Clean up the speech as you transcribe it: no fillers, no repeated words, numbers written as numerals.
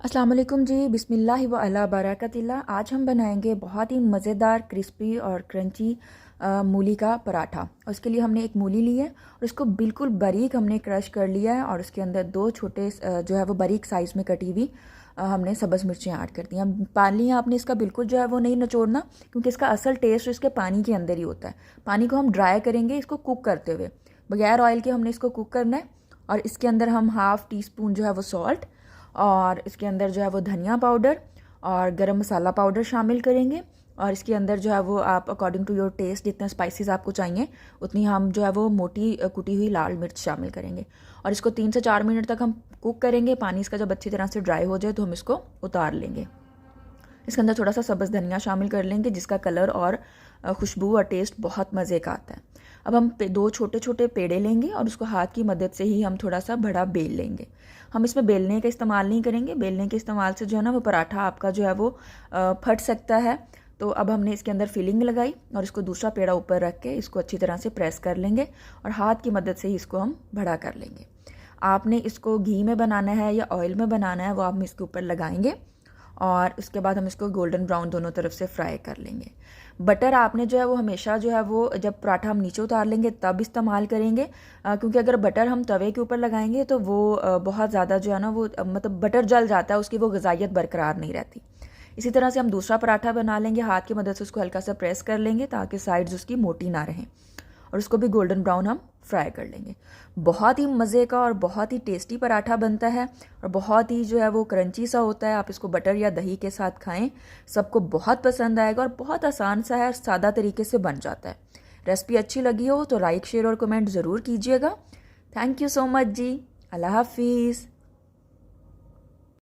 अस्सलाम वालेकुम जी, बिस्मिल्लाह व अला बरकतिल्लाह। आज हम बनाएंगे बहुत ही मज़ेदार क्रिस्पी और क्रंची मूली का पराठा। उसके लिए हमने एक मूली ली है और उसको बिल्कुल बारीक हमने क्रश कर लिया है और उसके अंदर दो छोटे जो है वो बारीक साइज़ में कटी हुई हमने सब्ज़ मिर्चें ऐड कर दी हैं। पानी आपने इसका बिल्कुल जो है वो नहीं निचोड़ना, क्योंकि इसका असल टेस्ट इसके पानी के अंदर ही होता है। पानी को हम ड्राई करेंगे इसको कुक करते हुए, बगैर ऑयल के हमने इसको कुक करना है। और इसके अंदर हम हाफ़ टी स्पून जो है वो सॉल्ट और इसके अंदर जो है वो धनिया पाउडर और गरम मसाला पाउडर शामिल करेंगे। और इसके अंदर जो है वो आप अकॉर्डिंग टू योर टेस्ट जितने स्पाइसेस आपको चाहिए उतनी हम जो है वो मोटी कुटी हुई लाल मिर्च शामिल करेंगे। और इसको 3 से 4 मिनट तक हम कुक करेंगे। पानी इसका जब अच्छी तरह से ड्राई हो जाए तो हम इसको उतार लेंगे। इसके अंदर थोड़ा सा सब्ज़ धनिया शामिल कर लेंगे, जिसका कलर और खुशबू और टेस्ट बहुत मज़े का आता है। अब हम दो छोटे छोटे पेड़े लेंगे और उसको हाथ की मदद से ही हम थोड़ा सा बड़ा बेल लेंगे। हम इसमें बेलने का इस्तेमाल नहीं करेंगे, बेलने के इस्तेमाल से जो है ना वो पराठा आपका जो है वो फट सकता है। तो अब हमने इसके अंदर फिलिंग लगाई और इसको दूसरा पेड़ा ऊपर रख के इसको अच्छी तरह से प्रेस कर लेंगे और हाथ की मदद से ही इसको हम बड़ा कर लेंगे। आपने इसको घी में बनाना है या ऑयल में बनाना है वो आप इसके ऊपर लगाएंगे और उसके बाद हम इसको गोल्डन ब्राउन दोनों तरफ से फ्राई कर लेंगे। बटर आपने जो है वो हमेशा जो है वो जब पराठा हम नीचे उतार लेंगे तब इस्तेमाल करेंगे, क्योंकि अगर बटर हम तवे के ऊपर लगाएंगे तो वो बहुत ज़्यादा जो है ना वो मतलब बटर जल जाता है, उसकी वो ग़िज़ाइयत बरकरार नहीं रहती। इसी तरह से हम दूसरा पराठा बना लेंगे, हाथ की मदद से उसको हल्का सा प्रेस कर लेंगे ताकि साइड्स उसकी मोटी ना रहें और उसको भी गोल्डन ब्राउन हम फ्राई कर लेंगे। बहुत ही मज़े का और बहुत ही टेस्टी पराठा बनता है और बहुत ही जो है वो क्रंची सा होता है। आप इसको बटर या दही के साथ खाएं, सबको बहुत पसंद आएगा और बहुत आसान सा है और सादा तरीके से बन जाता है। रेसिपी अच्छी लगी हो तो लाइक शेयर और कमेंट ज़रूर कीजिएगा। थैंक यू सो मच जी। अल्लाह हाफिज़।